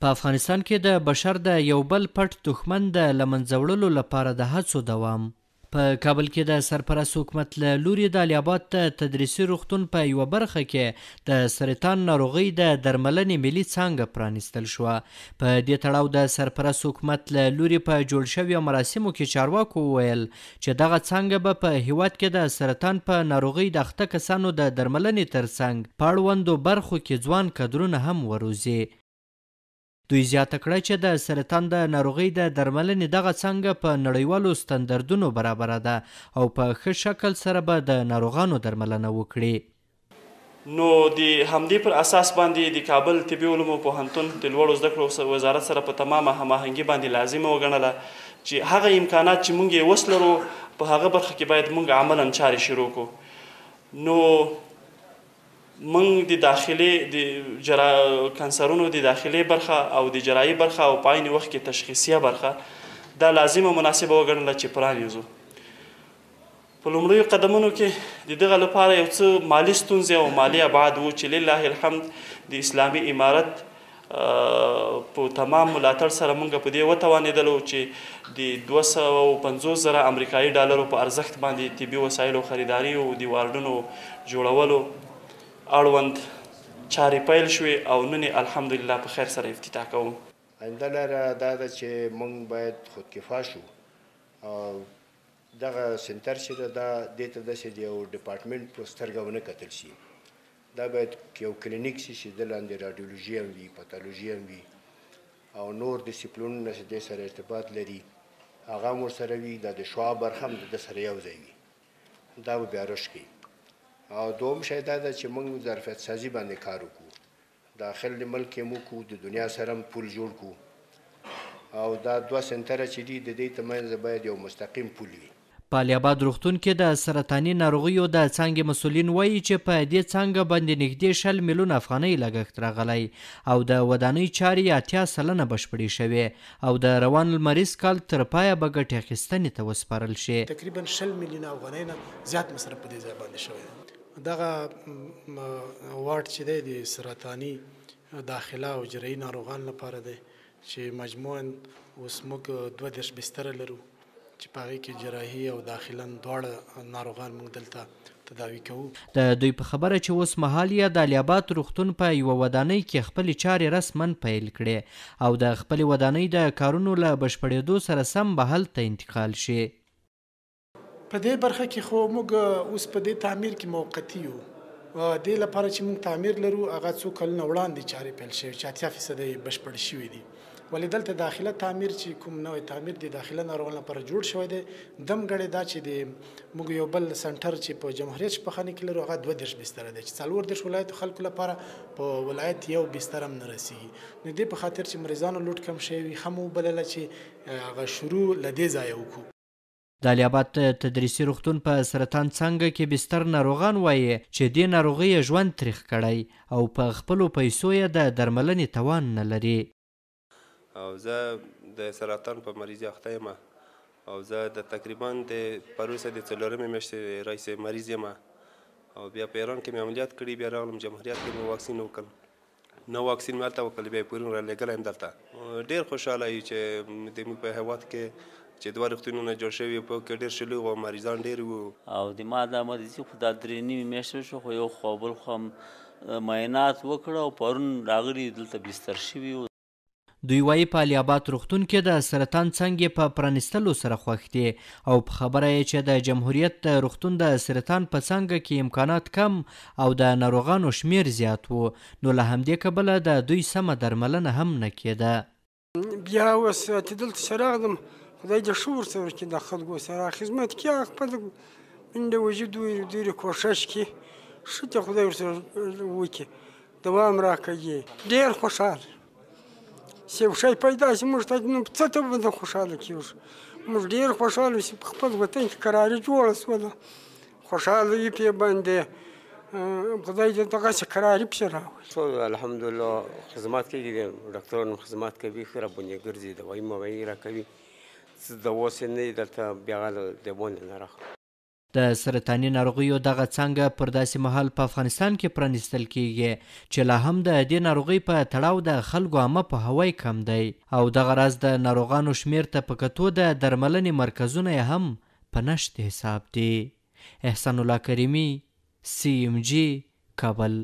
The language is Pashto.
په افغانستان کې د بشر د یو بل پټ دښمن د له منځه وړلو لپاره د هڅو دوام. په کابل کې د سرپرست حکومت له لوري د الیاباد د تدریسي روغتون په یوه برخه کې د سرطان ناروغۍ د درملنې ملي څانګه پرانیستل شوه. په دې تړاو د سرپرست حکومت له لوري په جوړ شویو مراسمو کې چارواکو وویل چې دغه څانګه به په هیواد کې د سرطان په ناروغۍ د اخته کسانو د درملنې ترڅنګ په اړوندو برخو کې ځوان کدرونه هم وروزي. دوی زیاته کړه چې د سرطان د ناروغۍ د درملنې دغه څانګه په نړیوالو ستندردونو برابره ده او په ښه شکل سره به د ناروغانو درملنه وکړي. نو د همدې پر اساس باندې د کابل طبي علومو پوهنتون د لوړو زده کړو وزارت سره په تمامه هماهنګي باندې لازمه وګڼله چې هغه امکانات چې موږ یې وس لرو په هغه برخه کې باید موږ عملاً چارې شروع کړو. نو موږ د داخلي د کانسرونو د داخلي برخه او د جراحي برخه او په عین وخت کې تشخیصیه برخه دا لازمه مناسبه وګڼله چې پرانیزو. په لومړیو قدمونو کې د دغه لپاره یو څه مالي ستونزې او مالي ابعاد وو چې لله الحمد د اسلامي امارت په تمام ملاتړ سره موږ په دې وتوانېدلو چې د 250,000 امریکایي ډالرو په ارزښت باندې طبي وسایلو خریداري او د واردونو جوړولو اړوند چارې پیل شوې او نن الحمدلله په خیر سره افتتاح کوو. آینده لاره دا ده چې موږ باید خودکفا شو او دغه سنټر چې دا دې ته داسې د یو ډپارټمنټ په سترګه ونه کتل شي. دا باید یو کلینیک شي چې د لاندې راډیولوژي هم وي، پاتالوژي هم وي او نور ډسپلینونه چې دې سره ارتباط لري هغه هم ورسره وي. دا د شعاع برخه هم د ده سره یو ځای وي. دا به بیا رشد کوي. او دوم شی دا ده چې موږ ظرفیت سازي باندې کار وکړو. داخل ملک یې موږ کوو، د دنیا سره هم پول جوړ کړو او دا 2 سنټره چې دي د دې ترمنځ باید یو مستقیم پول وي. په الیاباد روغتون کې د سرطاني ناروغیو د څانګې مسؤلین وایي چې په دې څانګه باندې نږدې 60 میلیونه افغانۍ لګښت راغلی او د ودانۍ چارې 80% بشپړې شوې او د روان لمریز کال تر پایه به ګټې اخیستنې ته وسپارل شي. تقریبا 60 میلیونه افغانۍ نه زیات مصرف په دې ځای باندې شوی. دغه واټ چې دی د سرطاني داخله او جراحي ناروغان لپاره دی چې مجموعاً اوس موږ 22 بستره لرو چې په هغې کې جراحي او داخلا دواړه ناروغان موږ دلته تداوي کوو. د دوی په خبره چې اوس مهال یې د الیاباد روغتون په یوه ودانۍ کې خپلې چارې رسما پیل کړې او د خپلې ودانۍ د کارونو له بشپړېدو سره سم به هلته انتقال شي. په دې برخه کې خو موږ اوس په دې تعمیر کې موقتي یو. دې لپاره چې موږ تعمیر لرو هغه څو کلونه وړاندې چارې پیل شوې چې 80% یې بشپړ شوي دي. ولې دلته داخله تعمیر چې کوم نوی تعمیر د داخله ناروغانو لپاره جوړ شوی دی دم ګړی دا چې د موږ یو بل سنټر چې په جمهوریت شفاخانه کې لرو هغه 22 بستره دی چې 24 ولایتو خلکو لپاره په ولایت یو بستر هم نه رسیږي. نو دې په خاطر چې مریضانو لوټ کم شوی وي هم وبلله چې هغه شروع له دې ځایه وکړو. د الیاباد تدریسي روغتون په سرطان څانګه کې بستر ناروغان وایي چې دې ناروغۍ یې ژوند تریخ کړی او په خپلو پیسو یې د درملنې توان نه لري. او زه د سرطان په مریض اخته یم او زه د تقریبا د پروسه د 4مې میاشتې رئیس مریض یم او بیا په ایران کې مې عملیات کړي. بیا راغلم جمهوریت کې مې واکسین وکړ. نو واکسین مې هلته وکړل، بیا یې پورون رالیږلی یم دلته. ډېر خوشحاله یو چې د موږ په هېواد کې چې 2 روغتونونه جوړ شوي په کې ډېر شلوغ او مریضان ډېر وو. او د ما دا مریضي خو دا 3.5 میاشتې شو خو یو خو بل خو هم معاینات وکړه او پرون راغلي دلته بستر شوي وو. دوی وایي په الیاباد روغتون کې د سرطان څانګې په پرانیستلو سره خوښ دي او په خبره یې چې د جمهوریت د روغتون د سرطان په څانګه کې امکانات کم او د ناروغانو شمیر زیات وو نو له همدې کبله د دوی سمه درملنه هم نه کېده. بیا اوس چې دلته چې راغلم خدای دې ښه ورسره وکړي د خلکو سره خدمت کړي هغه خپل منډه وجود ډېرې کوښښ کړي ښه دې خدای ورسره وکړي دوام راکوي. ډېر خوشحال چې یو شی پیدا شي موږ ته نو څه ته به خوشحاله کېږو. موږ ډېر خوشحاله شي په خپل وطن کې کراري جوړه شوله خوشحاله وي پرې باندې خدای دې دغسې کراري پسې راوړي. الحمدلله خدمات کوي ډاکټران خدمات کوي ښه راباندې ګرځي دوایي موایي راکوي. څه د اوس یې نه دي دلته بیا د بونې نه راخلو. د سرطاني ناروغیو دغه څانګه پر داسې مهال په افغانستان کې پرانیستل کیږي چې لا هم د دې ناروغۍ په تړاو د خلکو عامه پوهاوی کم دی او دغه راز د ناروغانو شمیر ته په کتو د درملنې مرکزونه یې هم په نشت حساب دي. احسان الله کریمي، CMG، کابل.